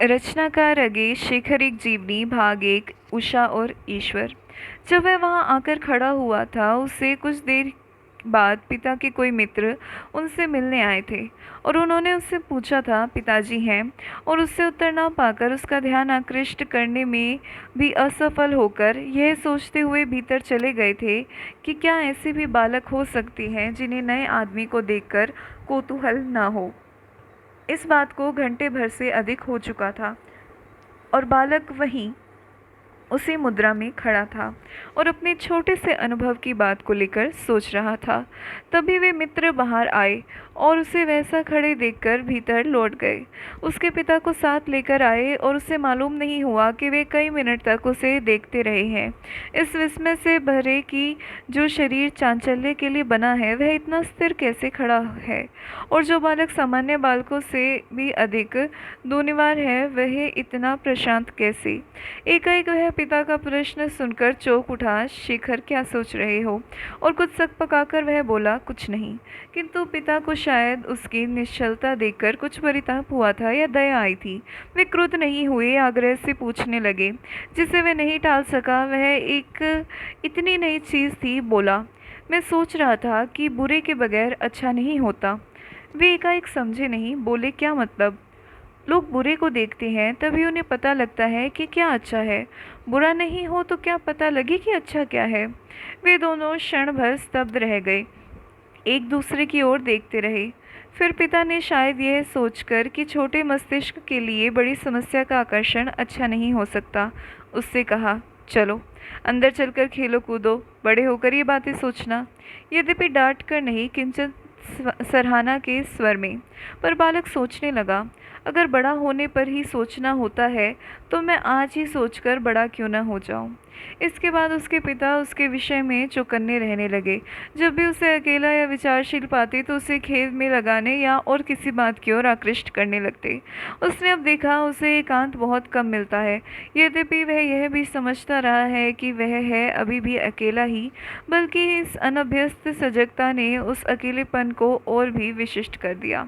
रचनाकार रगेश शेखर एक जीवनी भाग एक उषा और ईश्वर। जब वह वहां आकर खड़ा हुआ था उससे कुछ देर बाद पिता के कोई मित्र उनसे मिलने आए थे और उन्होंने उससे पूछा था पिताजी हैं, और उससे उत्तर ना पाकर उसका ध्यान आकृष्ट करने में भी असफल होकर यह सोचते हुए भीतर चले गए थे कि क्या ऐसे भी बालक हो सकते हैं जिन्हें नए आदमी को देखकर कौतूहल ना हो। इस बात को घंटे भर से अधिक हो चुका था और बालक वहीं उसी मुद्रा में खड़ा था और अपने छोटे से अनुभव की बात को लेकर सोच रहा था। तभी वे मित्र बाहर आए और उसे वैसा खड़े देखकर भीतर लौट गए। उसके पिता को साथ लेकर आए और उसे मालूम नहीं हुआ कि वे कई मिनट तक उसे देखते रहे हैं, इस विस्मय से भरे कि जो शरीर चांचल्य के लिए बना है वह इतना स्थिर कैसे खड़ा है, और जो बालक सामान्य बालकों से भी अधिक दूनिवार है वह इतना प्रशांत कैसे। एकाएक वह पिता का प्रश्न सुनकर चौंक उठा। शेखर, क्या सोच रहे हो? और कुछ सक पकाकर वह बोला, कुछ नहीं। किंतु पिता को शायद उसकी निश्चलता देखकर कुछ परिताप हुआ था या दया आई थी। वे क्रुद्ध नहीं हुए, आग्रह से पूछने लगे जिसे वह नहीं टाल सका। वह एक इतनी नई चीज थी। बोला, मैं सोच रहा था कि बुरे के बगैर अच्छा नहीं होता। वे एकाएक समझे नहीं, बोले, क्या मतलब? लोग बुरे को देखते हैं तभी उन्हें पता लगता है कि क्या अच्छा है, बुरा नहीं हो तो क्या पता लगे कि अच्छा क्या है। वे दोनों क्षण भर स्तब्ध रह गए, एक दूसरे की ओर देखते रहे। फिर पिता ने शायद यह सोचकर कि छोटे मस्तिष्क के लिए बड़ी समस्या का आकर्षण अच्छा नहीं हो सकता, उससे कहा, चलो अंदर चलकर खेलो कूदो, बड़े होकर ये बातें सोचना। यद्यपि डांट कर नहीं, किंचित सराहना के स्वर में। पर बालक सोचने लगा, अगर बड़ा होने पर ही सोचना होता है तो मैं आज ही सोचकर बड़ा क्यों न हो जाऊं। इसके बाद उसके पिता उसके विषय में चौकन्ने रहने लगे। जब भी उसे अकेला या विचारशील पाते तो उसे खेल में लगाने या और किसी बात की ओर आकृष्ट करने लगते। उसने अब देखा उसे एकांत बहुत कम मिलता है। यद्यपि वह यह भी समझता रहा है कि वह है अभी भी अकेला ही, बल्कि इस अनभ्यस्त सजगता ने उस अकेलेपन को और भी विशिष्ट कर दिया।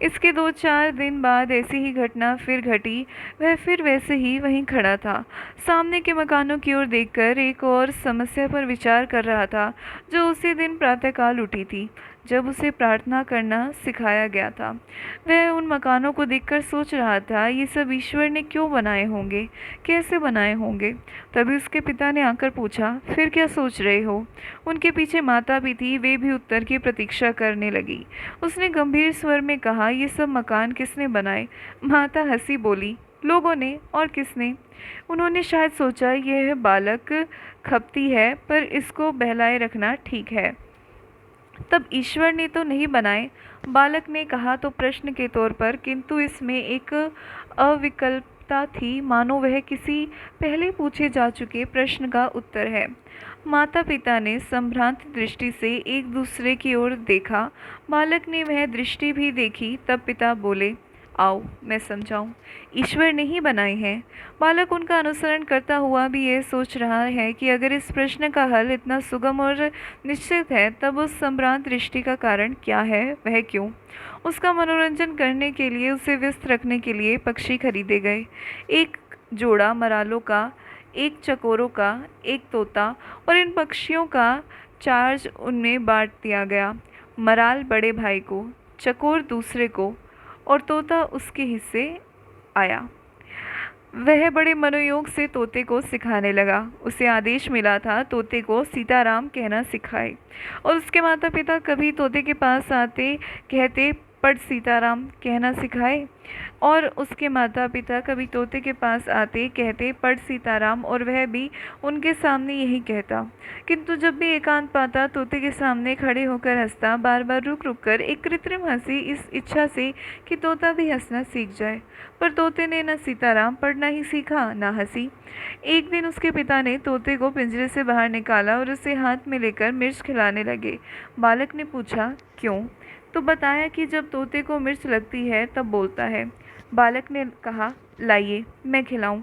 इसके 2-4 दिन बाद ऐसी ही घटना फिर घटी। वह फिर वैसे ही वहीं खड़ा था, सामने के मकानों की ओर देखकर एक और समस्या पर विचार कर रहा था जो उसी दिन प्रातःकाल उठी थी जब उसे प्रार्थना करना सिखाया गया था। वह उन मकानों को देखकर सोच रहा था, ये सब ईश्वर ने क्यों बनाए होंगे, कैसे बनाए होंगे। तभी उसके पिता ने आकर पूछा, फिर क्या सोच रहे हो? उनके पीछे माता भी थी, वे भी उत्तर की प्रतीक्षा करने लगी। उसने गंभीर स्वर में कहा, ये सब मकान किसने बनाए? माता हंसी बोली, लोगों ने, और किसने? उन्होंने शायद सोचा यह बालक खपती है पर इसको बहलाए रखना ठीक है, तब ईश्वर ने तो नहीं बनाए। बालक ने कहा तो प्रश्न के तौर पर, किंतु इसमें एक अविकल्पता थी, मानो वह किसी पहले पूछे जा चुके प्रश्न का उत्तर है। माता पिता ने संभ्रांत दृष्टि से एक दूसरे की ओर देखा। बालक ने वह दृष्टि भी देखी। तब पिता बोले, आओ मैं समझाऊं, ईश्वर ने ही बनाए हैं। बालक उनका अनुसरण करता हुआ भी यह सोच रहा है कि अगर इस प्रश्न का हल इतना सुगम और निश्चित है तब उस संभ्रांत दृष्टि का कारण क्या है, वह क्यों। उसका मनोरंजन करने के लिए, उसे व्यस्त रखने के लिए पक्षी खरीदे गए, एक जोड़ा मरालों का, एक चकोरों का, एक तोता, और इन पक्षियों का चार्ज उनमें बांट दिया गया। मराल बड़े भाई को, चकोर दूसरे को, और तोता उसके हिस्से आया। वह बड़े मनोयोग से तोते को सिखाने लगा। उसे आदेश मिला था तोते को सीताराम कहना सिखाए, और उसके माता पिता कभी तोते के पास आते कहते, पढ़ सीताराम कहना सिखाए, और उसके माता पिता कभी तोते के पास आते कहते, पढ़ सीताराम, और वह भी उनके सामने यही कहता। किंतु जब भी एकांत पाता तोते के सामने खड़े होकर हंसता, बार बार रुक रुक कर, एक कृत्रिम हंसी, इस इच्छा से कि तोता भी हंसना सीख जाए। पर तोते ने न सीताराम पढ़ना ही सीखा न हंसी। एक दिन उसके पिता ने तोते को पिंजरे से बाहर निकाला और उसे हाथ में लेकर मिर्च खिलाने लगे। बालक ने पूछा, क्यों? तो बताया कि जब तोते को मिर्च लगती है तब बोलता है। बालक ने कहा, लाइए मैं खिलाऊं।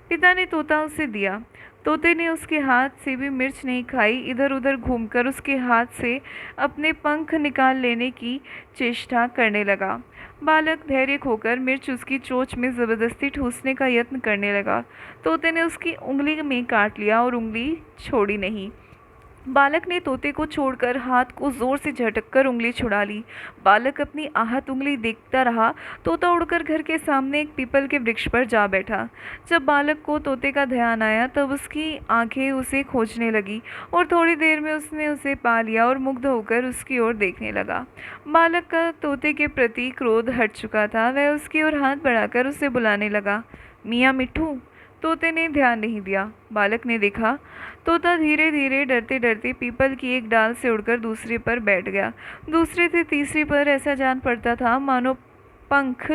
पिता ने तोता उसे दिया। तोते ने उसके हाथ से भी मिर्च नहीं खाई, इधर उधर घूमकर उसके हाथ से अपने पंख निकाल लेने की चेष्टा करने लगा। बालक धैर्य खोकर मिर्च उसकी चोंच में जबरदस्ती ठूसने का यत्न करने लगा। तोते ने उसकी उंगली में काट लिया और उंगली छोड़ी नहीं। बालक ने तोते को छोड़कर हाथ को जोर से झटककर उंगली छुड़ा ली। बालक अपनी आहत उंगली देखता रहा। तोता उड़कर घर के सामने एक पीपल के वृक्ष पर जा बैठा। जब बालक को तोते का ध्यान आया तब उसकी आंखें उसे खोजने लगी और थोड़ी देर में उसने उसे पा लिया और मुग्ध होकर उसकी ओर देखने लगा। बालक का तोते के प्रति क्रोध हट चुका था। वह उसकी ओर हाथ बढ़ाकर उसे बुलाने लगा, मियाँ मिट्ठू। तोते ने ध्यान नहीं दिया। बालक ने देखा तोता धीरे धीरे डरते डरते पीपल की एक डाल से उड़कर दूसरे पर बैठ गया। दूसरे से तीसरी पर ऐसा जान पड़ता था मानो पंख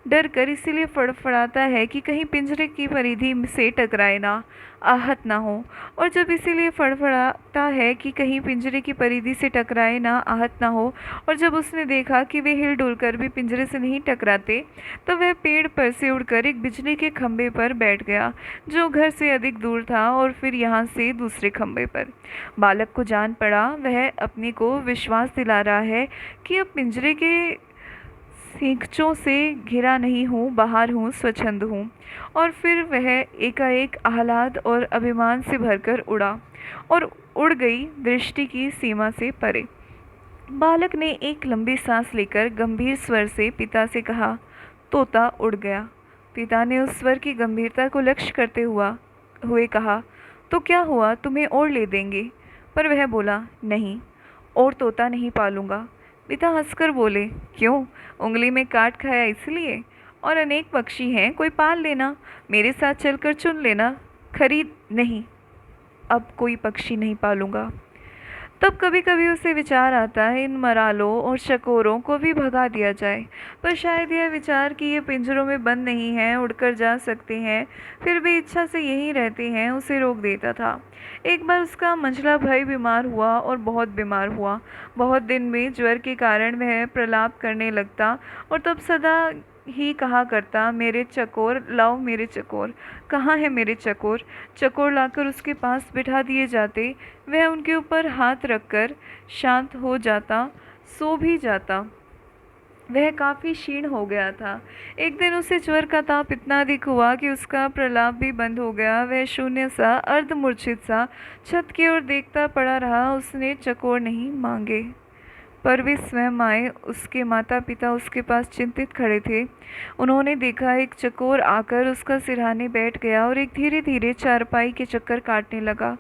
डर कर इसीलिए फड़फड़ाता है कि कहीं पिंजरे की परिधि से टकराए ना, आहत ना हो। और जब इसीलिए फड़फड़ाता है कि कहीं पिंजरे की परिधि से टकराए ना, आहत ना हो, और जब उसने देखा कि वे हिल डुल कर भी पिंजरे से नहीं टकराते, तो वह पेड़ पर से उड़कर एक बिजली के खंभे पर बैठ गया जो घर से अधिक दूर था, और फिर यहाँ से दूसरे खंभे पर। बालक को जान पड़ा वह अपने को विश्वास दिला रहा है कि अब पिंजरे के सींगचों से घिरा नहीं हूँ, बाहर हूँ, स्वच्छंद हूँ। और फिर वह एकाएक आह्लाद और अभिमान से भरकर उड़ा और उड़ गई दृष्टि की सीमा से परे। बालक ने एक लंबी सांस लेकर गंभीर स्वर से पिता से कहा, तोता उड़ गया। पिता ने उस स्वर की गंभीरता को लक्ष्य करते हुए कहा, तो क्या हुआ, तुम्हें और ले देंगे? पर वह बोला, नहीं, और तोता नहीं पालूंगा। पिता हंसकर बोले, क्यों, उंगली में काट खाया इसलिए? और अनेक पक्षी हैं, कोई पाल लेना, मेरे साथ चलकर चुन लेना। खरीद नहीं, अब कोई पक्षी नहीं पालूंगा। तब कभी कभी उसे विचार आता है इन मरालों और चकोरों को भी भगा दिया जाए, पर शायद यह विचार कि ये पिंजरों में बंद नहीं हैं, उड़कर जा सकते हैं, फिर भी इच्छा से यहीं रहते हैं, उसे रोक देता था। एक बार उसका मंझला भाई बीमार हुआ और बहुत बीमार हुआ। बहुत दिन में ज्वर के कारण वह प्रलाप करने लगता और तब सदा ही कहा करता, मेरे चकोर लाओ, मेरे चकोर, कहाँ है मेरे चकोर? चकोर लाकर उसके पास बिठा दिए जाते। वह उनके ऊपर हाथ रखकर शांत हो जाता, सो भी जाता। वह काफ़ी क्षीण हो गया था। एक दिन उसे ज्वर का ताप इतना अधिक हुआ कि उसका प्रलाप भी बंद हो गया। वह शून्य सा, अर्धमूर्छित सा छत की ओर देखता पड़ा रहा। उसने चकोर नहीं मांगे, पर वे स्वयं आए। उसके माता पिता उसके पास चिंतित खड़े थे। उन्होंने देखा एक चकोर आकर उसका सिरहाने बैठ गया और एक धीरे धीरे चारपाई के चक्कर काटने लगा।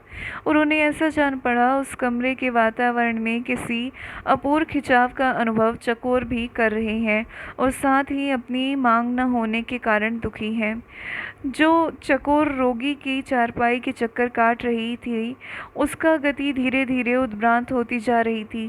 उन्होंने ऐसा जान पड़ा उस कमरे के वातावरण में किसी अपूर्व खिंचाव का अनुभव चकोर भी कर रहे हैं और साथ ही अपनी मांग न होने के कारण दुखी हैं। जो चकोर रोगी की चारपाई के चक्कर काट रही थी, उसका गति धीरे धीरे उद्भ्रांत होती जा रही थी।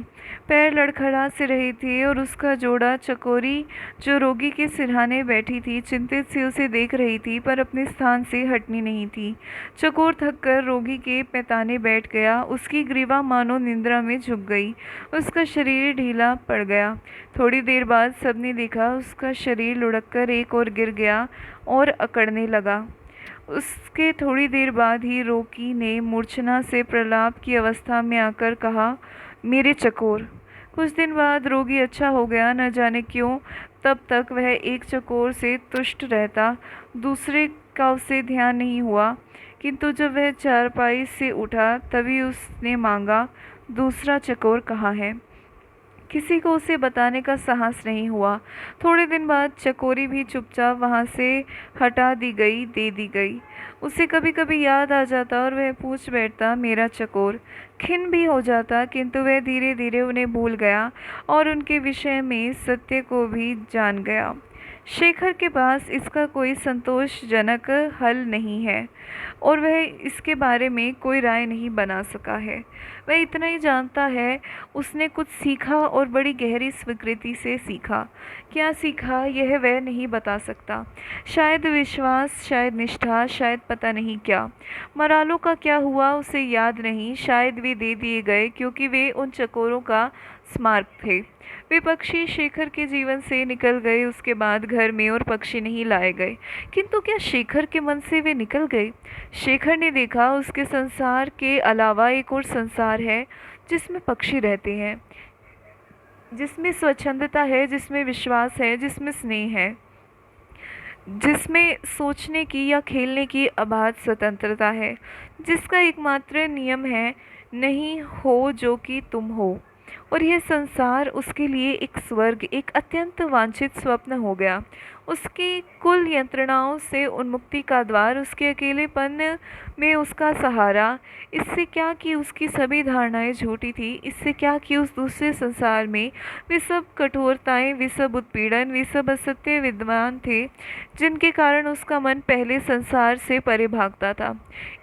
पैर लड़खड़ा से रहे थे और उसका जोड़ा चकोरी जो रोगी के सिरहाने बैठी थी चिंतित से उसे देख रही थी, पर अपने स्थान से हटनी नहीं थी। चकोर थककर रोगी के पैताने बैठ गया। उसकी ग्रीवा मानो निंद्रा में झुक गई। उसका शरीर ढीला पड़ गया। थोड़ी देर बाद सबने देखा उसका शरीर लुढ़ककर एक ओर गिर गया और अकड़ने लगा। उसके थोड़ी देर बाद ही रोगी ने मूर्छना से प्रलाप की अवस्था में आकर कहा, मेरे चकोर। कुछ दिन बाद रोगी अच्छा हो गया, न जाने क्यों। तब तक वह एक चकोर से तुष्ट रहता, दूसरे का उसे ध्यान नहीं हुआ। किंतु जब वह चारपाई से उठा तभी उसने मांगा, दूसरा चकोर कहाँ है? किसी को उसे बताने का साहस नहीं हुआ। थोड़े दिन बाद चकोरी भी चुपचाप वहाँ से हटा दी गई, दे दी गई। उसे कभी कभी याद आ जाता और वह पूछ बैठता, मेरा चकोर। खिन्न भी हो जाता, किंतु वह धीरे धीरे उन्हें भूल गया और उनके विषय में सत्य को भी जान गया। शेखर के पास इसका कोई संतोषजनक हल नहीं है और वह इसके बारे में कोई राय नहीं बना सका है। वह इतना ही जानता है, उसने कुछ सीखा और बड़ी गहरी स्वीकृति से सीखा। क्या सीखा यह वह नहीं बता सकता। शायद विश्वास, शायद निष्ठा, शायद पता नहीं क्या। मरालों का क्या हुआ उसे याद नहीं। शायद वे दे दिए गए क्योंकि वे उन चकोरों का स्मारक थे। वे पक्षी शेखर के जीवन से निकल गए। उसके बाद घर में और पक्षी नहीं लाए गए। किंतु क्या शेखर के मन से वे निकल गए? शेखर ने देखा उसके संसार के अलावा एक और संसार है जिसमें पक्षी रहते हैं। जिसमें स्वच्छंदता है, जिसमें विश्वास है, जिसमें स्नेह है, जिसमें सोचने की या खेलने की अबाध स्वतंत्रता है, जिसका एकमात्र नियम है नहीं हो जो कि तुम हो। और यह संसार उसके लिए एक स्वर्ग, एक अत्यंत वांछित स्वप्न हो गया। उसकी कुल यंत्रणाओं से उन्मुक्ति का द्वार, उसके अकेलेपन में उसका सहारा। इससे क्या कि उसकी सभी धारणाएं झूठी थी, इससे क्या कि उस दूसरे संसार में वे सब कठोरताएं, वे सब उत्पीड़न, वे सब असत्य विद्यमान थे जिनके कारण उसका मन पहले संसार से परे भागता था।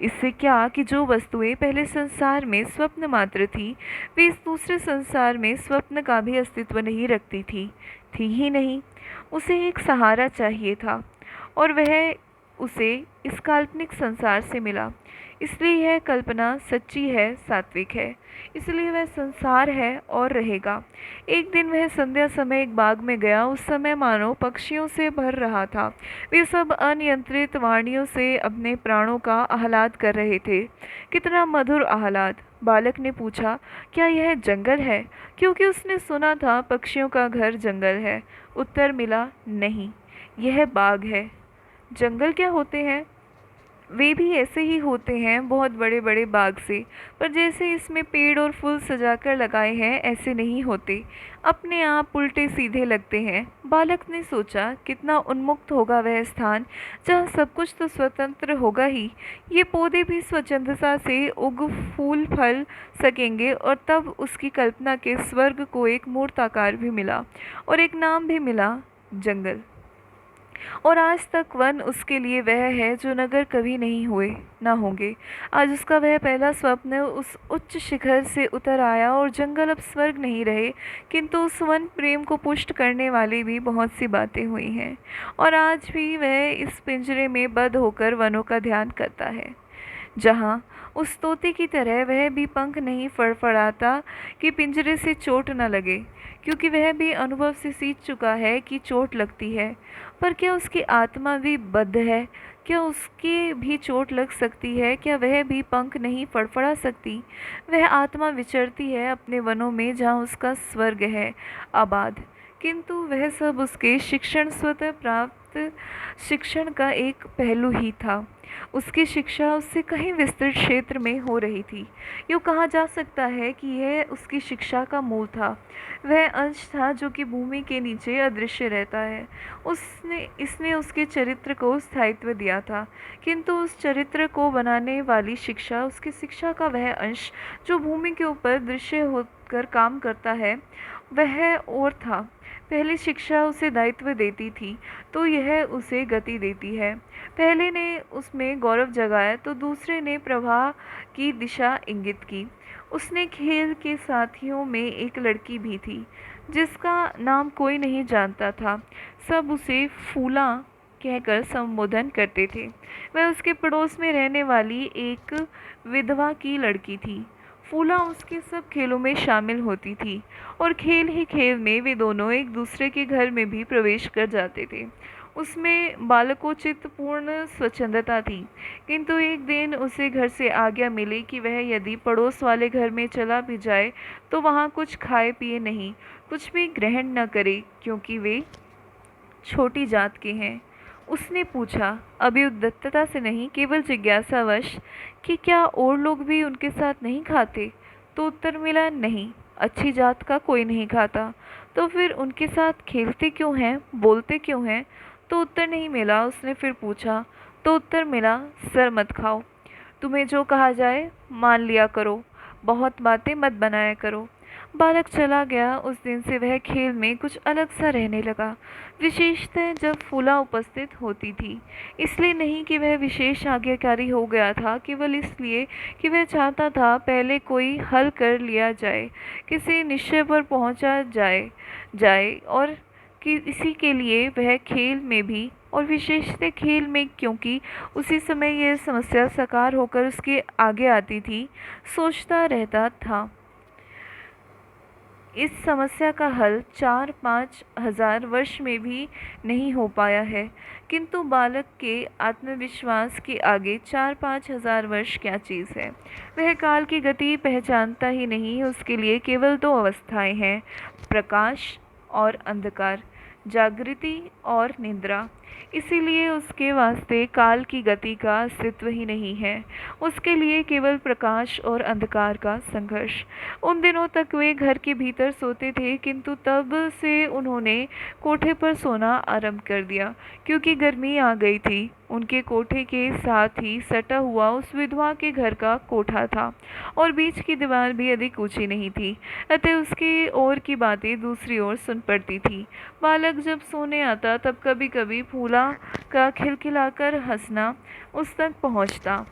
इससे क्या कि जो वस्तुएं पहले संसार में स्वप्न मात्र थी, वे इस दूसरे संसार में स्वप्न का भी अस्तित्व नहीं रखती थी ही नहीं। उसे एक सहारा चाहिए था, और वह उसे इस काल्पनिक संसार से मिला। इसलिए यह कल्पना सच्ची है, सात्विक है। इसलिए वह संसार है और रहेगा। एक दिन वह संध्या समय एक बाग में गया। उस समय मानो पक्षियों से भर रहा था। वे सब अनियंत्रित वाणियों से अपने प्राणों का आह्लाद कर रहे थे। कितना मधुर आह्लाद! बालक ने पूछा, क्या यह जंगल है? क्योंकि उसने सुना था पक्षियों का घर जंगल है। उत्तर मिला, नहीं, यह बाग है। जंगल क्या होते हैं? वे भी ऐसे ही होते हैं, बहुत बड़े बड़े बाग से, पर जैसे इसमें पेड़ और फूल सजाकर लगाए हैं ऐसे नहीं होते, अपने आप उल्टे सीधे लगते हैं। बालक ने सोचा, कितना उन्मुक्त होगा वह स्थान, जहाँ सब कुछ तो स्वतंत्र होगा ही। ये पौधे भी स्वच्छंदता से उग फूल फल सकेंगे। और तब उसकी कल्पना के स्वर्ग को एक मूर्त आकार भी मिला और एक नाम भी मिला, जंगल। और आज तक वन उसके लिए वह है जो नगर कभी नहीं हुए ना होंगे। आज उसका वह पहला स्वप्न उस उच्च शिखर से उतर आया, और जंगल अब स्वर्ग नहीं रहे, किंतु उस वन प्रेम को पुष्ट करने वाली भी बहुत सी बातें हुई हैं। और आज भी वह इस पिंजरे में बंद होकर वनों का ध्यान करता है, जहाँ उस तोते की तरह वह भी पंख नहीं फड़फड़ाता कि पिंजरे से चोट न लगे, क्योंकि वह भी अनुभव से सीख चुका है कि चोट लगती है। पर क्या उसकी आत्मा भी बद्ध है? क्या उसकी भी चोट लग सकती है? क्या वह भी पंख नहीं फड़फड़ा सकती? वह आत्मा विचरती है अपने वनों में, जहाँ उसका स्वर्ग है आबाद। किंतु वह सब उसके शिक्षण, स्वतः प्राप्त शिक्षण का एक पहलू ही था। उसकी शिक्षा उससे कहीं विस्तृत क्षेत्र में हो रही थी। यूँ कहा जा सकता है कि यह उसकी शिक्षा का मूल था, वह अंश था जो कि भूमि के नीचे अदृश्य रहता है। उसने इसने उसके चरित्र को स्थायित्व दिया था, किंतु उस चरित्र को बनाने वाली शिक्षा, उसकी शिक्षा का वह अंश जो भूमि के ऊपर दृश्य होकर काम करता है, वह और था। पहली शिक्षा उसे दायित्व देती थी, तो यह उसे गति देती है। पहले ने उसमें गौरव जगाया, तो दूसरे ने प्रवाह की दिशा इंगित की। उसने खेल के साथियों में एक लड़की भी थी, जिसका नाम कोई नहीं जानता था। सब उसे फूला कहकर संबोधन करते थे। वह उसके पड़ोस में रहने वाली एक विधवा की लड़की थी। फूला उसके सब खेलों में शामिल होती थी, और खेल ही खेल में वे दोनों एक दूसरे के घर में भी प्रवेश कर जाते थे। उसमें बालकोचित पूर्ण स्वच्छंदता थी, किंतु एक दिन उसे घर से आज्ञा मिली कि वह यदि पड़ोस वाले घर में चला भी जाए तो वहाँ कुछ खाए पिए नहीं, कुछ भी ग्रहण न करे, क्योंकि वे छोटी जात के हैं। उसने पूछा, अभी उद्दत्तता से नहीं, केवल जिज्ञासावश, कि क्या और लोग भी उनके साथ नहीं खाते? तो उत्तर मिला, नहीं, अच्छी जात का कोई नहीं खाता। तो फिर उनके साथ खेलते क्यों हैं, बोलते क्यों हैं? तो उत्तर नहीं मिला। उसने फिर पूछा, तो उत्तर मिला, सर मत खाओ, तुम्हें जो कहा जाए मान लिया करो, बहुत बातें मत बनाया करो। बालक चला गया। उस दिन से वह खेल में कुछ अलग सा रहने लगा, विशेषतः जब फूला उपस्थित होती थी। इसलिए नहीं कि वह विशेष आज्ञाकारी हो गया था, केवल इसलिए कि वह चाहता था पहले कोई हल कर लिया जाए, किसी निश्चय पर पहुंचा जाए और कि इसी के लिए वह खेल में भी, और विशेषतः खेल में, क्योंकि उसी समय यह समस्या साकार होकर उसके आगे आती थी, सोचता रहता था। इस समस्या का हल 4-5 हजार वर्ष में भी नहीं हो पाया है, किंतु बालक के आत्मविश्वास के आगे 4-5 हजार वर्ष क्या चीज़ है। वह काल की गति पहचानता ही नहीं, उसके लिए केवल दो अवस्थाएं हैं, प्रकाश और अंधकार, जागृति और निद्रा। इसीलिए उसके वास्ते काल की गति का अस्तित्व ही नहीं है, उसके लिए केवल प्रकाश और अंधकार का संघर्ष। उन दिनों तक वे घर के भीतर सोते थे, किंतु तब से उन्होंने कोठे पर सोना आरंभ कर दिया, क्योंकि गर्मी आ गई थी। उनके कोठे के साथ ही सटा हुआ उस विधवा के घर का कोठा था, और बीच की दीवार भी अधिक ऊंची नहीं थी, अतः उसकी ओर की बातें दूसरी ओर सुन पड़ती थी। बालक जब सोने आता तब कभी कभी फूला का खिलखिलाकर हंसना उस तक पहुंचता,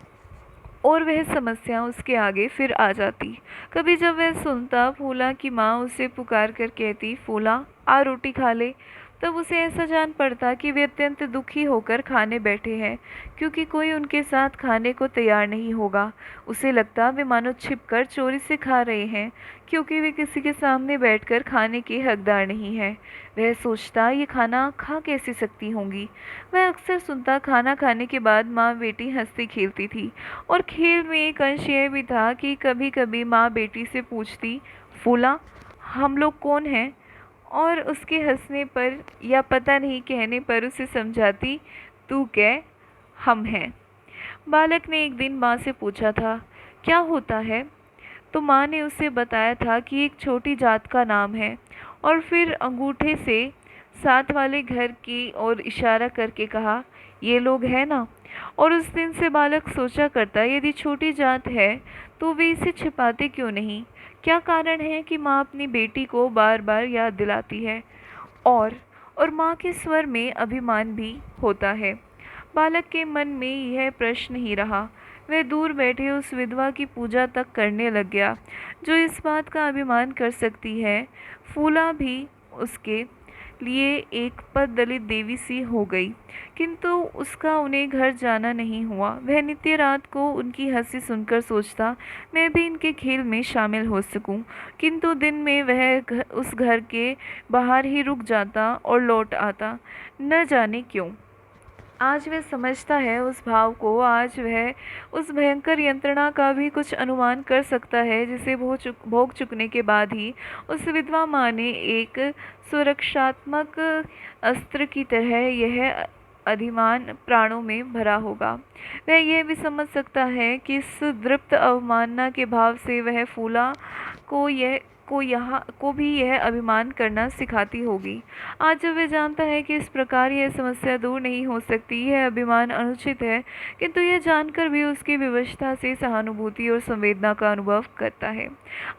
और वह समस्या उसके आगे फिर आ जाती। कभी जब वह सुनता फूला की माँ उसे पुकार कर कहती, फूला आ रोटी खा ले, तब उसे ऐसा जान पड़ता कि वे अत्यंत दुखी होकर खाने बैठे हैं, क्योंकि कोई उनके साथ खाने को तैयार नहीं होगा। उसे लगता वे मानो छिपकर चोरी से खा रहे हैं, क्योंकि वे किसी के सामने बैठकर खाने के हकदार नहीं हैं। वह सोचता ये खाना खा कैसे सकती होंगी। वह अक्सर सुनता खाना खाने के बाद माँ बेटी हंसती खेलती थी, और खेल में एक अंश यह भी था कि कभी कभी माँ बेटी से पूछती, फूला हम लोग कौन हैं, और उसके हंसने पर या पता नहीं कहने पर उसे समझाती, तू कह हम हैं। बालक ने एक दिन माँ से पूछा था, क्या होता है, तो माँ ने उसे बताया था कि एक छोटी जात का नाम है, और फिर अंगूठे से साथ वाले घर की ओर इशारा करके कहा, ये लोग हैं ना। और उस दिन से बालक सोचा करता, यदि छोटी जात है तो वे इसे छिपाते क्यों नहीं। क्या कारण है कि माँ अपनी बेटी को बार बार याद दिलाती है, और माँ के स्वर में अभिमान भी होता है। बालक के मन में यह प्रश्न ही रहा। वह दूर बैठे उस विधवा की पूजा तक करने लग गया, जो इस बात का अभिमान कर सकती है। फूला भी उसके लिए एक पद दलित देवी सी हो गई, किंतु उसका उन्हें घर जाना नहीं हुआ। वह नित्य रात को उनकी हंसी सुनकर सोचता, मैं भी इनके खेल में शामिल हो सकूं, किंतु दिन में वह उस घर के बाहर ही रुक जाता और लौट आता, न जाने क्यों। आज वह समझता है उस भाव को, आज वह उस भयंकर यंत्रणा का भी कुछ अनुमान कर सकता है, जिसे भोग चुकने के बाद ही उस विधवा माँ ने एक सुरक्षात्मक अस्त्र की तरह यह अधिमान प्राणों में भरा होगा। वह यह भी समझ सकता है कि इस दृप्त अवमानना के भाव से वह फूला को भी यह अभिमान करना सिखाती होगी। आज जब वह जानता है कि इस प्रकार यह समस्या दूर नहीं हो सकती, यह अभिमान अनुचित है, किंतु यह जानकर भी उसकी विवशता से सहानुभूति और संवेदना का अनुभव करता है।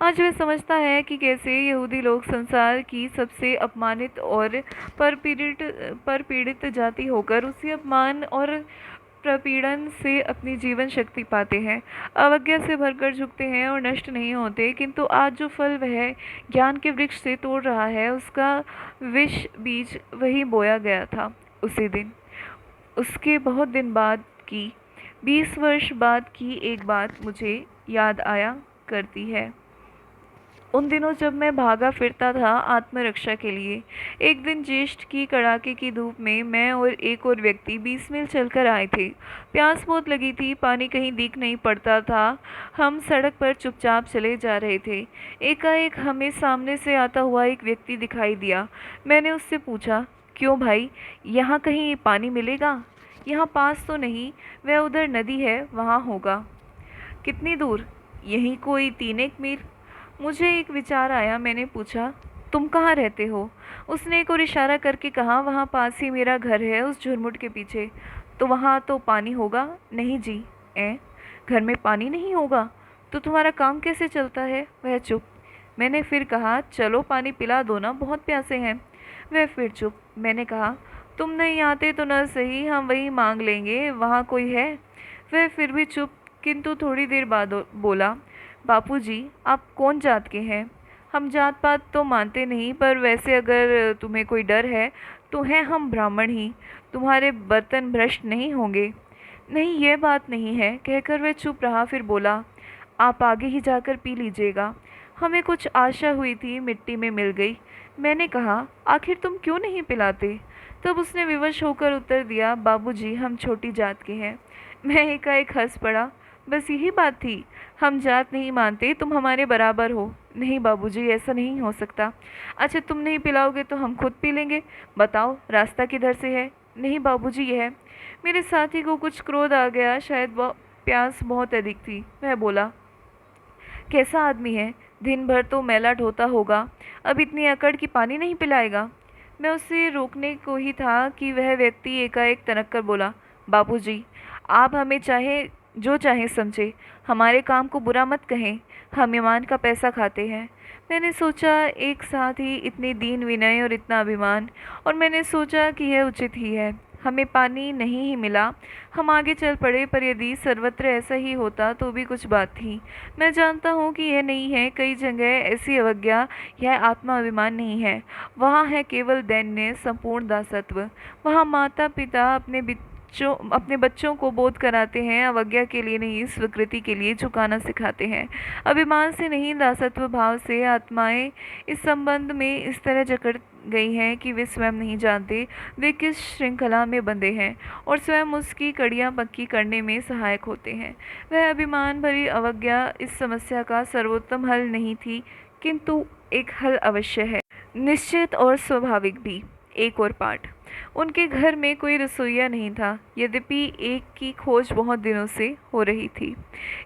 आज वह समझता है कि कैसे यहूदी लोग संसार की सबसे अपमानित और परपीड़ित जाति होकर उसी अपमान और प्रपीड़न से अपनी जीवन शक्ति पाते हैं, अवज्ञा से भरकर झुकते हैं और नष्ट नहीं होते, किंतु आज जो फल वह ज्ञान के वृक्ष से तोड़ रहा है, उसका विष बीज वही बोया गया था उसी दिन। उसके बहुत दिन बाद की, 20 वर्ष बाद की एक बात मुझे याद आया करती है। उन दिनों जब मैं भागा फिरता था आत्मरक्षा के लिए, एक दिन ज्येष्ठ की कड़ाके की धूप में मैं और एक और व्यक्ति 20 मील चलकर आए थे। प्यास बहुत लगी थी, पानी कहीं दिख नहीं पड़ता था। हम सड़क पर चुपचाप चले जा रहे थे। एकाएक हमें सामने से आता हुआ एक व्यक्ति दिखाई दिया। मैंने उससे पूछा, क्यों भाई, यहाँ कहीं पानी मिलेगा? यहाँ पास तो नहीं, वह उधर नदी है, वहाँ होगा। कितनी दूर? यहीं कोई 3-1 मील। मुझे एक विचार आया, मैंने पूछा, तुम कहाँ रहते हो? उसने एक और इशारा करके कहा, वहाँ पास ही मेरा घर है, उस झुरमुट के पीछे। तो वहाँ तो पानी होगा? नहीं जी। घर में पानी नहीं होगा तो तुम्हारा काम कैसे चलता है? वह चुप। मैंने फिर कहा, चलो पानी पिला दो ना, बहुत प्यासे हैं। वह फिर चुप। मैंने कहा, तुम नहीं आते तो न सही, हम वही मांग लेंगे, वहाँ कोई है? वह फिर भी चुप, किंतु थोड़ी देर बाद बोला, बापूजी आप कौन जात के हैं? हम जात पात तो मानते नहीं, पर वैसे अगर तुम्हें कोई डर है तो हैं हम ब्राह्मण ही, तुम्हारे बर्तन भ्रष्ट नहीं होंगे। नहीं, यह बात नहीं है, कहकर वह चुप रहा। फिर बोला, आप आगे ही जाकर पी लीजिएगा। हमें कुछ आशा हुई थी, मिट्टी में मिल गई। मैंने कहा, आखिर तुम क्यों नहीं पिलाते? तब उसने विवश होकर उत्तर दिया, बाबूजी, हम छोटी जात के हैं। मैं एकाएक हंस पड़ा। बस यही बात थी? हम जात नहीं मानते, तुम हमारे बराबर हो। नहीं बाबूजी, ऐसा नहीं हो सकता। अच्छा, तुम नहीं पिलाओगे तो हम खुद पी लेंगे। बताओ, रास्ता किधर से है? नहीं बाबूजी, ये है। मेरे साथी को कुछ क्रोध आ गया, शायद वह प्यास बहुत अधिक थी। वह बोला, कैसा आदमी है, दिन भर तो मैला ढोता होगा, अब इतनी अकड़ कि पानी नहीं पिलाएगा। मैं उसे रोकने को ही था कि वह व्यक्ति एकाएक तनक कर बोला, बाबूजी, आप हमें चाहे जो चाहे समझे, हमारे काम को बुरा मत कहें, हम ईमान का पैसा खाते हैं। मैंने सोचा, एक साथ ही इतनी दीन विनय और इतना अभिमान, और मैंने सोचा कि यह उचित ही है। हमें पानी नहीं ही मिला, हम आगे चल पड़े, पर यदि सर्वत्र ऐसा ही होता तो भी कुछ बात थी। मैं जानता हूँ कि यह नहीं है, कई जगह ऐसी अवज्ञा, यह आत्माभिमान नहीं है, वहाँ है केवल दैन्य संपूर्ण दासत्व। वहाँ माता पिता अपने बच्चों को बोध कराते हैं, अवज्ञा के लिए नहीं, स्वीकृति के लिए झुकाना सिखाते हैं। अभिमान से नहीं, दासत्व भाव से आत्माएं इस संबंध में इस तरह जकड़ गई हैं कि वे स्वयं नहीं जानते वे किस श्रृंखला में बंधे हैं, और स्वयं उसकी कड़ियाँ पक्की करने में सहायक होते हैं। वह अभिमान भरी अवज्ञा इस समस्या का सर्वोत्तम हल नहीं थी, किंतु एक हल अवश्य है, निश्चित और स्वाभाविक भी। एक और पाठ। उनके घर में कोई रसोइया नहीं था, यद्यपि एक की खोज बहुत दिनों से हो रही थी।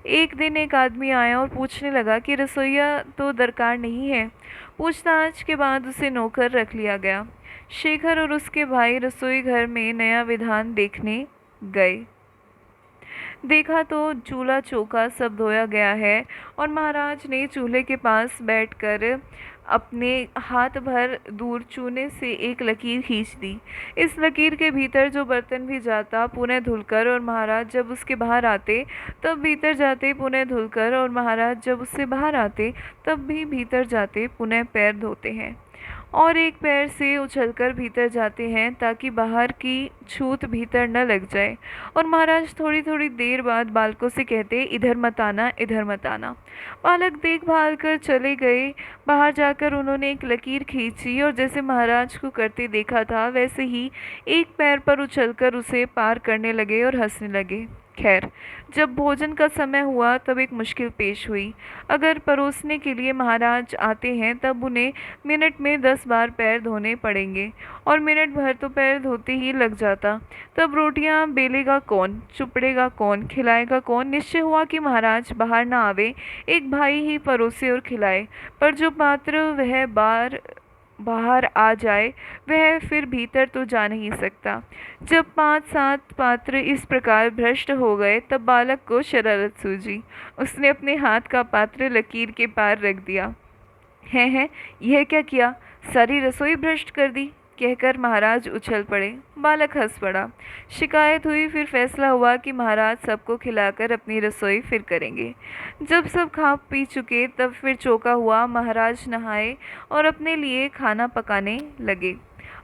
एक दिन एक आदमी आया और पूछने लगा कि रसोइया तो दरकार नहीं है। पूछताछ के बाद उसे नौकर रख लिया गया। शेखर और उसके भाई रसोई घर में नया विधान देखने गए। देखा तो चूल्हा चौका सब धोया गया है, और महाराज ने चूल्हे के पास बैठकर अपने हाथ भर दूर चूने से एक लकीर खींच दी। इस लकीर के भीतर जो बर्तन भी जाता पुनः धुलकर, और महाराज जब उसके बाहर आते तब भीतर जाते पुनः धुलकर, और महाराज जब उससे बाहर आते तब भी भीतर जाते पुनः पैर धोते हैं, और एक पैर से उछलकर भीतर जाते हैं ताकि बाहर की छूत भीतर न लग जाए। और महाराज थोड़ी थोड़ी देर बाद बालकों से कहते, इधर मत आना, इधर मत आना। बालक देखभाल कर चले गए। बाहर जाकर उन्होंने एक लकीर खींची, और जैसे महाराज को करते देखा था वैसे ही एक पैर पर उछलकर उसे पार करने लगे और हंसने लगे। खैर, जब भोजन का समय हुआ तब एक मुश्किल पेश हुई। अगर परोसने के लिए महाराज आते हैं तब उन्हें मिनट में 10 बार पैर धोने पड़ेंगे, और मिनट भर तो पैर धोते ही लग जाता। तब रोटियां बेलेगा कौन, चुपड़ेगा कौन, खिलाएगा कौन? निश्चय हुआ कि महाराज बाहर न आवे, एक भाई ही परोसे और खिलाए। पर जो पात्र वह बाहर आ जाए वह फिर भीतर तो जा नहीं सकता। जब 5-7 पात्र इस प्रकार भ्रष्ट हो गए तब बालक को शरारत सूझी। उसने अपने हाथ का पात्र लकीर के पार रख दिया। है, यह क्या किया? सारी रसोई भ्रष्ट कर दी, कहकर महाराज उछल पड़े। बालक हंस पड़ा। शिकायत हुई, फिर फैसला हुआ कि महाराज सबको खिलाकर अपनी रसोई फिर करेंगे। जब सब खा पी चुके तब फिर चौका हुआ। महाराज नहाए और अपने लिए खाना पकाने लगे।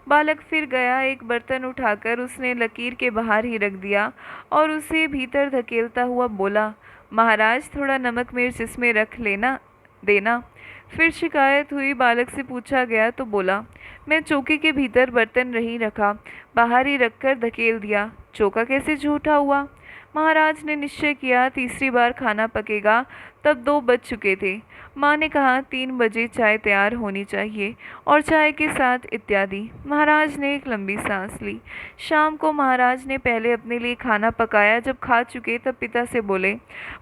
बालक फिर गया, एक बर्तन उठाकर उसने लकीर के बाहर ही रख दिया और उसे भीतर धकेलता हुआ बोला, महाराज थोड़ा नमक मिर्च इसमें रख लेना देना। फिर शिकायत हुई, बालक से पूछा गया तो बोला, मैं चौके के भीतर बर्तन नहीं रखा, बाहर ही रखकर धकेल दिया। चौका कैसे झूठा हुआ? महाराज ने निश्चय किया तीसरी बार खाना पकेगा। तब 2 बज चुके थे। माँ ने कहा 3 बजे चाय तैयार होनी चाहिए, और चाय के साथ इत्यादि। महाराज ने एक लंबी सांस ली। शाम को महाराज ने पहले अपने लिए खाना पकाया। जब खा चुके तब पिता से बोले,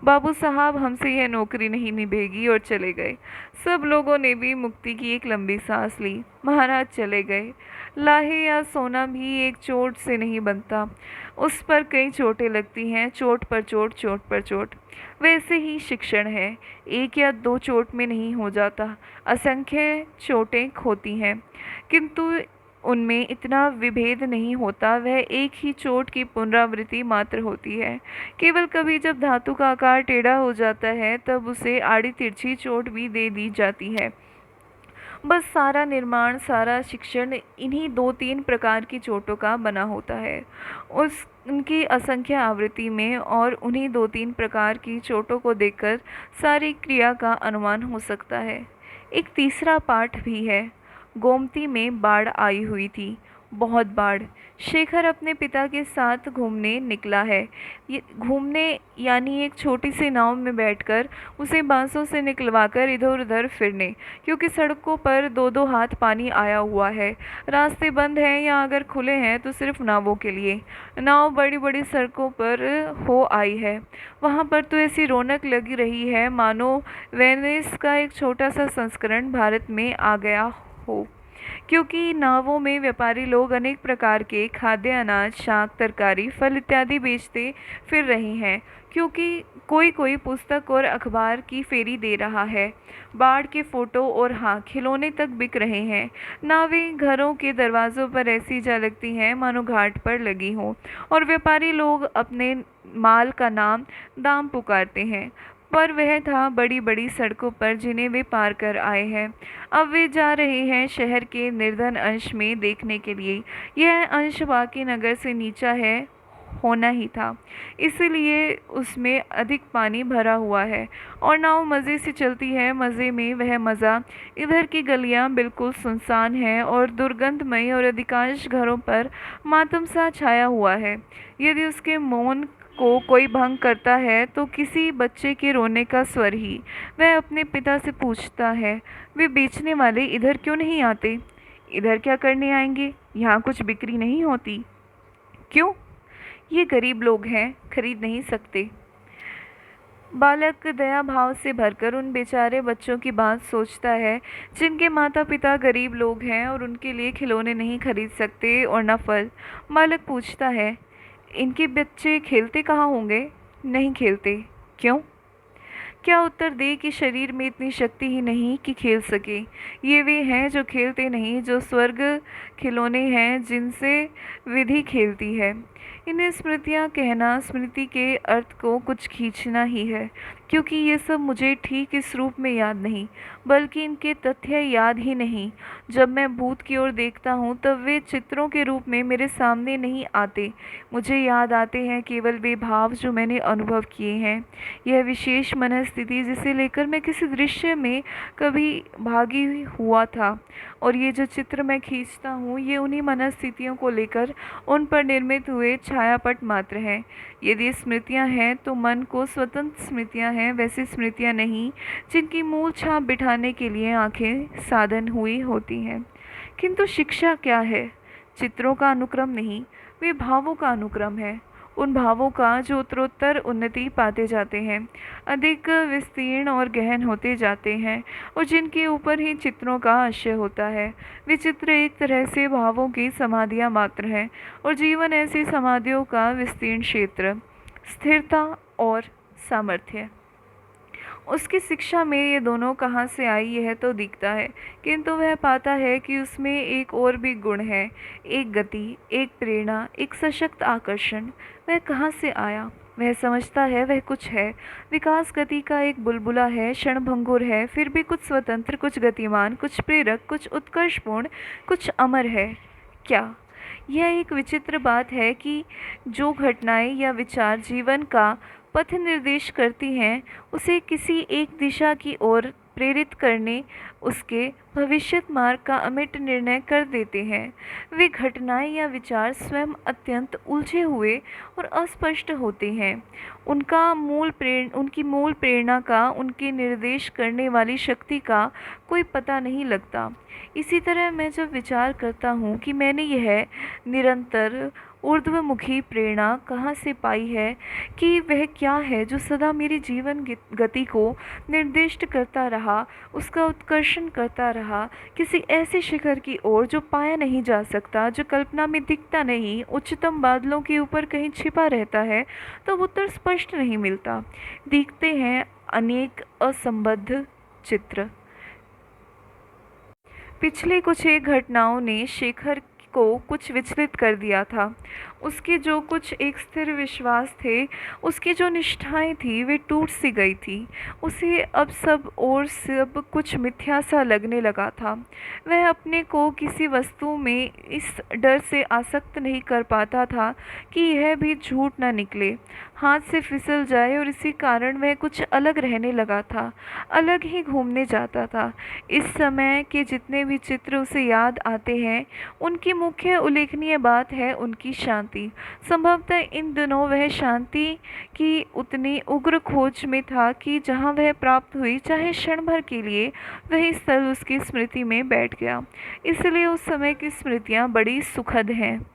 बाबू साहब हमसे यह नौकरी नहीं निभेगी, और चले गए। सब लोगों ने भी मुक्ति की एक लंबी सांस ली। महाराज चले गए। लाहे या सोना भी एक चोट से नहीं बनता, उस पर कई चोटें लगती हैं, चोट पर चोट, चोट पर चोट। वैसे ही शिक्षण है, 1 या 2 चोट में नहीं हो जाता, असंख्य चोटें खोती हैं, किंतु उनमें इतना विभेद नहीं होता। वह एक ही चोट की पुनरावृत्ति मात्र होती है। केवल कभी जब धातु का आकार टेढ़ा हो जाता है तब उसे आड़ी तिरछी चोट भी दे दी जाती है। बस सारा निर्माण, सारा शिक्षण इन्हीं 2-3 प्रकार की चोटों का बना होता है। उस उनकी असंख्य आवृत्ति में और उन्हीं 2-3 प्रकार की चोटों को देखकर सारी क्रिया का अनुमान हो सकता है। एक तीसरा पाठ भी है। गोमती में बाढ़ आई हुई थी, बहुत बाढ़। शेखर अपने पिता के साथ घूमने निकला है। ये घूमने यानी एक छोटी सी नाव में बैठकर उसे बांसों से निकलवाकर इधर उधर फिरने, क्योंकि सड़कों पर 2-2 हाथ पानी आया हुआ है। रास्ते बंद हैं या अगर खुले हैं तो सिर्फ नावों के लिए। नाव बड़ी बड़ी सड़कों पर हो आई है। वहाँ पर तो ऐसी रौनक लगी रही है मानो वेनिस का एक छोटा सा संस्करण भारत में आ गया हो, क्योंकि नावों में व्यापारी लोग अनेक प्रकार के खाद्य, अनाज, शाक, तरकारी, फल इत्यादि बेचते फिर रहे हैं, क्योंकि कोई कोई पुस्तक और अखबार की फेरी दे रहा है। बाढ़ के फोटो और हाँ, खिलौने तक बिक रहे हैं। नावें घरों के दरवाज़ों पर ऐसी जा लगती हैं मानो घाट पर लगी हों, और व्यापारी लोग अपने माल का दाम पुकारते हैं। पर वह था बड़ी बड़ी सड़कों पर जिन्हें वे पार कर आए हैं। अब वे जा रहे हैं शहर के निर्धन अंश में देखने के लिए। यह अंश बाकी नगर से नीचा है, होना ही था, इसलिए उसमें अधिक पानी भरा हुआ है और नाव मज़े से चलती है। मज़े में वह मज़ा, इधर की गलियां बिल्कुल सुनसान हैं और दुर्गंधमयी और अधिकांश घरों पर मातम सा छाया हुआ है। यदि उसके मौन को कोई भंग करता है तो किसी बच्चे के रोने का स्वर ही। वह अपने पिता से पूछता है, वे बेचने वाले इधर क्यों नहीं आते? इधर क्या करने आएंगे? यहाँ कुछ बिक्री नहीं होती? क्यों? ये गरीब लोग हैं, खरीद नहीं सकते। बालक दया भाव से भरकर उन बेचारे बच्चों की बात सोचता है जिनके माता पिता गरीब लोग हैं और उनके लिए खिलौने नहीं खरीद सकते और न फल। बालक पूछता है, इनके बच्चे खेलते कहाँ होंगे? नहीं खेलते। क्यों? क्या उत्तर दे कि शरीर में इतनी शक्ति ही नहीं कि खेल सके। ये वे हैं जो खेलते नहीं, जो स्वर्ग खिलौने हैं जिनसे विधि खेलती है। इन्हें स्मृतियाँ कहना स्मृति के अर्थ को कुछ खींचना ही है, क्योंकि ये सब मुझे ठीक इस रूप में याद नहीं, बल्कि इनके तथ्य याद ही नहीं। जब मैं भूत की ओर देखता हूँ तब वे चित्रों के रूप में मेरे सामने नहीं आते, मुझे याद आते हैं केवल वे भाव जो मैंने अनुभव किए हैं। यह विशेष मनस्थिति जिसे लेकर मैं किसी दृश्य में कभी भागी हुआ था, और ये जो चित्र मैं खींचता हूँ ये उन्हीं मनस्थितियों को लेकर उन पर निर्मित हुए छायापट मात्र हैं। यदि स्मृतियाँ हैं तो मन को स्वतंत्र स्मृतियाँ हैं, वैसी स्मृतियाँ नहीं जिनकी मूल छाप बिठाने के लिए आंखें साधन हुई होती हैं। किंतु शिक्षा क्या है? चित्रों का अनुक्रम नहीं, वे भावों का अनुक्रम है। उन भावों का जो उत्तरोत्तर उन्नति पाते जाते हैं, अधिक विस्तीर्ण और गहन होते जाते हैं, और जिनके ऊपर ही चित्रों का आशय होता है। वे चित्र एक तरह से भावों की समाधियाँ मात्र हैं, और जीवन ऐसी समाधियों का विस्तीर्ण क्षेत्र, स्थिरता और सामर्थ्य। उसकी शिक्षा में ये दोनों कहाँ से आई यह तो दिखता है, किंतु वह पाता है कि उसमें एक और भी गुण है, एक गति, एक प्रेरणा, एक सशक्त आकर्षण। वह कहाँ से आया? वह समझता है वह कुछ है, विकास गति का एक बुलबुला है, क्षणभंगुर है, फिर भी कुछ स्वतंत्र, कुछ गतिमान, कुछ प्रेरक, कुछ उत्कर्षपूर्ण, कुछ अमर है। क्या? यह एक विचित्र बात है कि जो घटनाएं या विचार जीवन का पथ निर्देश करती हैं, उसे किसी एक दिशा की ओर प्रेरित करने, उसके भविष्यत मार्ग का अमिट निर्णय कर देते हैं। वे घटनाएं या विचार स्वयं अत्यंत उलझे हुए और अस्पष्ट होते हैं। उनकी मूल प्रेरणा का, उनके निर्देश करने वाली शक्ति का कोई पता नहीं लगता। इसी तरह मैं जब विचार करता हूँ कि मैंने यह निरंतर ऊर्ध्वमुखी प्रेरणा कहाँ से पाई है, कि वह क्या है जो सदा मेरी जीवन गति को निर्दिष्ट करता रहा, उसका उत्कर्षण करता रहा, किसी ऐसे शिखर की ओर जो पाया नहीं जा सकता, जो कल्पना में दिखता नहीं, उच्चतम बादलों के ऊपर कहीं छिपा रहता है, तो उत्तर स्पष्ट नहीं मिलता। दिखते हैं अनेक असंबद्ध चित्र। पिछले कुछ एक घटनाओं ने शेखर को कुछ विचलित कर दिया था। उसके जो कुछ एक स्थिर विश्वास थे, उसकी जो निष्ठाएं थी, वे टूट सी गई थी। उसे अब सब और सब कुछ मिथ्या सा लगने लगा था। वह अपने को किसी वस्तु में इस डर से आसक्त नहीं कर पाता था कि यह भी झूठ न निकले, हाथ से फिसल जाए, और इसी कारण वह कुछ अलग रहने लगा था, अलग ही घूमने जाता था। इस समय के जितने भी चित्र उसे याद आते हैं, उनकी मुख्य उल्लेखनीय बात है उनकी शांति। संभवतः इन दिनों वह शांति की उतनी उग्र खोज में था कि जहाँ वह प्राप्त हुई, चाहे क्षण भर के लिए, वही स्थल उसकी स्मृति में बैठ गया। इसलिए उस समय की स्मृतियाँ बड़ी सुखद हैं।